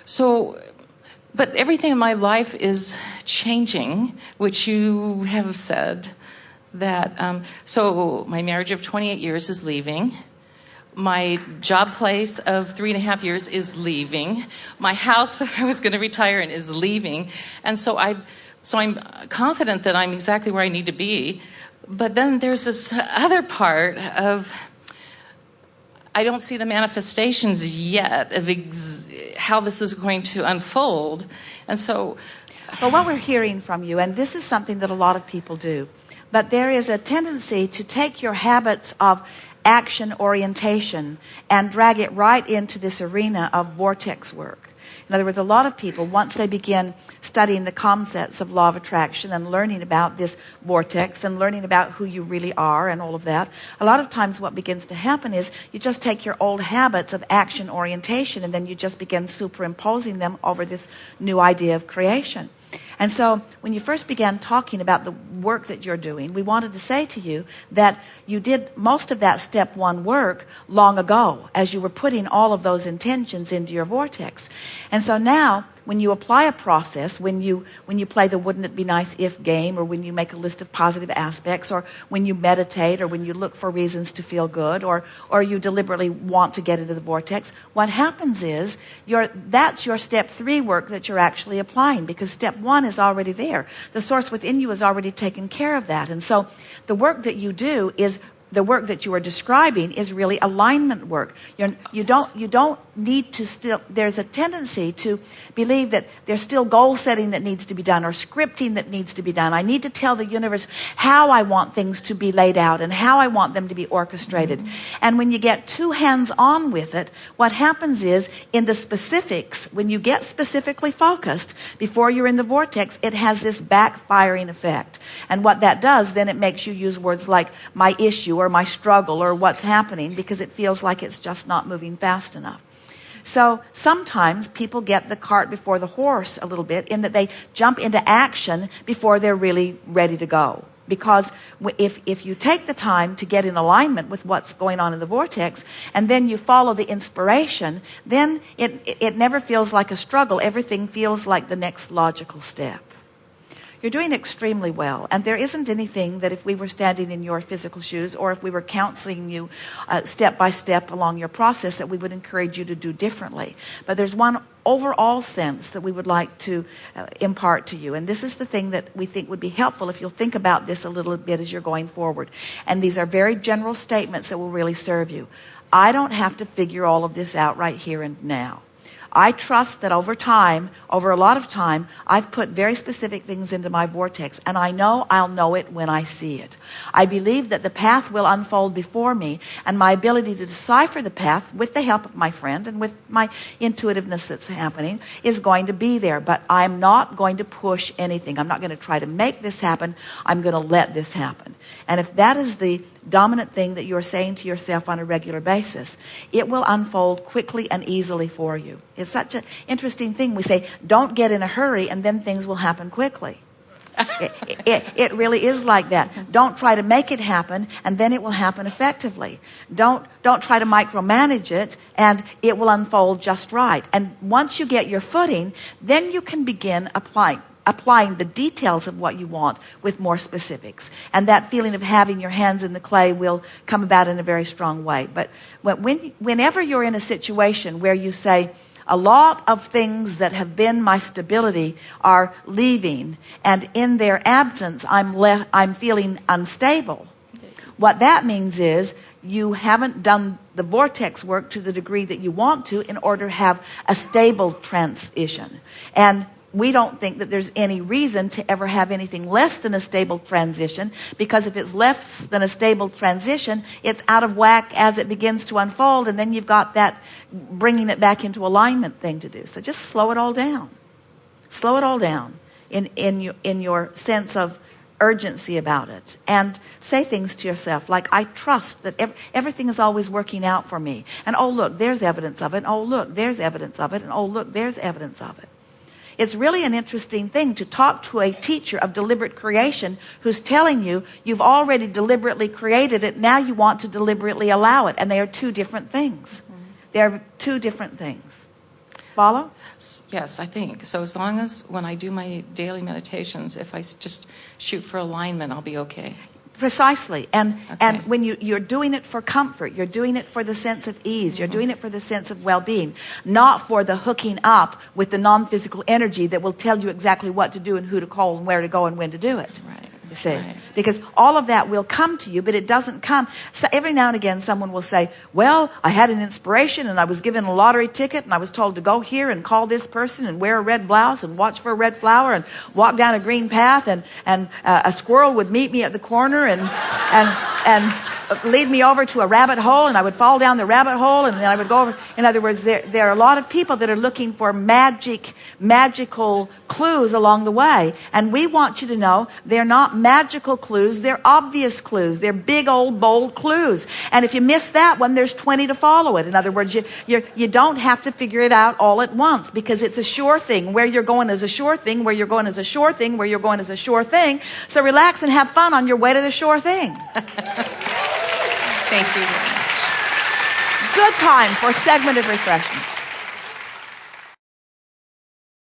So, but everything in my life is changing, which you have said. That so my marriage of 28 years is leaving. My job place of 3.5 years is leaving. My house that I was going to retire in is leaving. And so I'm confident that I'm exactly where I need to be. But then there's this other part of I don't see the manifestations yet of how this is going to unfold. And so... Well, what we're hearing from you, and this is something that a lot of people do, but there is a tendency to take your habits of action orientation and drag it right into this arena of vortex work. In other words, a lot of people, once they begin studying the concepts of law of attraction and learning about this vortex and learning about who you really are and all of that, a lot of times what begins to happen is you just take your old habits of action orientation and then you just begin superimposing them over this new idea of creation. And so when you first began talking about the work that you're doing, we wanted to say to you that you did most of that step one work long ago as you were putting all of those intentions into your vortex. And so now when you apply a process, when you play the wouldn't it be nice if game, or when you make a list of positive aspects, or when you meditate, or when you look for reasons to feel good, or you deliberately want to get into the vortex, what happens is that's your step 3 work that you're actually applying, because step 1 is already there. The source within you has already taken care of that. And so the work that you do is the work that you are describing is really alignment work. You don't need to still, there's a tendency to believe that there's still goal setting that needs to be done or scripting that needs to be done. I need to tell the universe how I want things to be laid out and how I want them to be orchestrated. And when you get too hands-on with it, what happens is in the specifics, when you get specifically focused before you're in the vortex, it has this backfiring effect. And what that does, then it makes you use words like my issue or my struggle or what's happening, because it feels like it's just not moving fast enough. So sometimes people get the cart before the horse a little bit, in that they jump into action before they're really ready to go. Because if you take the time to get in alignment with what's going on in the vortex, and then you follow the inspiration, then it never feels like a struggle. Everything feels like the next logical step. You're doing extremely well, and there isn't anything that if we were standing in your physical shoes, or if we were counseling you step by step along your process, that we would encourage you to do differently. But there's one overall sense that we would like to impart to you, and this is the thing that we think would be helpful if you'll think about this a little bit as you're going forward. And these are very general statements that will really serve you. I don't have to figure all of this out right here and now. I trust that over time, over a lot of time, I've put very specific things into my vortex, and I know I'll know it when I see it. I believe that the path will unfold before me, and my ability to decipher the path with the help of my friend and with my intuitiveness that's happening is going to be there. But I'm not going to push anything. I'm not going to try to make this happen. I'm going to let this happen. And if that is the dominant thing that you're saying to yourself on a regular basis, it will unfold quickly and easily for you. It's such an interesting thing. We say, don't get in a hurry, and then things will happen quickly. It really is like that. Don't try to make it happen, and then it will happen effectively. Don't try to micromanage it, and it will unfold just right. And once you get your footing, then you can begin applying the details of what you want with more specifics. And that feeling of having your hands in the clay will come about in a very strong way. But whenever you're in a situation where you say, a lot of things that have been my stability are leaving, and in their absence, I'm feeling unstable. What that means is you haven't done the vortex work to the degree that you want to in order to have a stable transition. And we don't think that there's any reason to ever have anything less than a stable transition, because if it's less than a stable transition, it's out of whack as it begins to unfold, and then you've got that bringing it back into alignment thing to do. So just slow it all down. Slow it all down in your sense of urgency about it, and say things to yourself like, I trust that everything is always working out for me, and oh look, there's evidence of it, and oh look, there's evidence of it, and oh look, there's evidence of it. It's really an interesting thing to talk to a teacher of deliberate creation who's telling you you've already deliberately created it, now you want to deliberately allow it. And they are two different things. They are two different things. Follow? Yes, I think. So as long as when I do my daily meditations, if I just shoot for alignment, I'll be okay. Precisely. And when you're doing it for comfort, you're doing it for the sense of ease, you're doing it for the sense of well-being, not for the hooking up with the non-physical energy that will tell you exactly what to do and who to call and where to go and when to do it. Right. You see? Right. Because all of that will come to you, but it doesn't come. So every now and again, someone will say, well, I had an inspiration and I was given a lottery ticket and I was told to go here and call this person and wear a red blouse and watch for a red flower and walk down a green path and a squirrel would meet me at the corner and lead me over to a rabbit hole and I would fall down the rabbit hole and then I would go over. In other words, there are a lot of people that are looking for magical clues along the way. And we want you to know they're not magical clues, they're obvious clues. They're big, old, bold clues. And if you miss that one, there's 20 to follow it. In other words, you don't have to figure it out all at once because it's a sure thing. Where you're going is a sure thing, where you're going is a sure thing, where you're going is a sure thing. So relax and have fun on your way to the sure thing. Thank you very much. Good time for a segment of refreshment.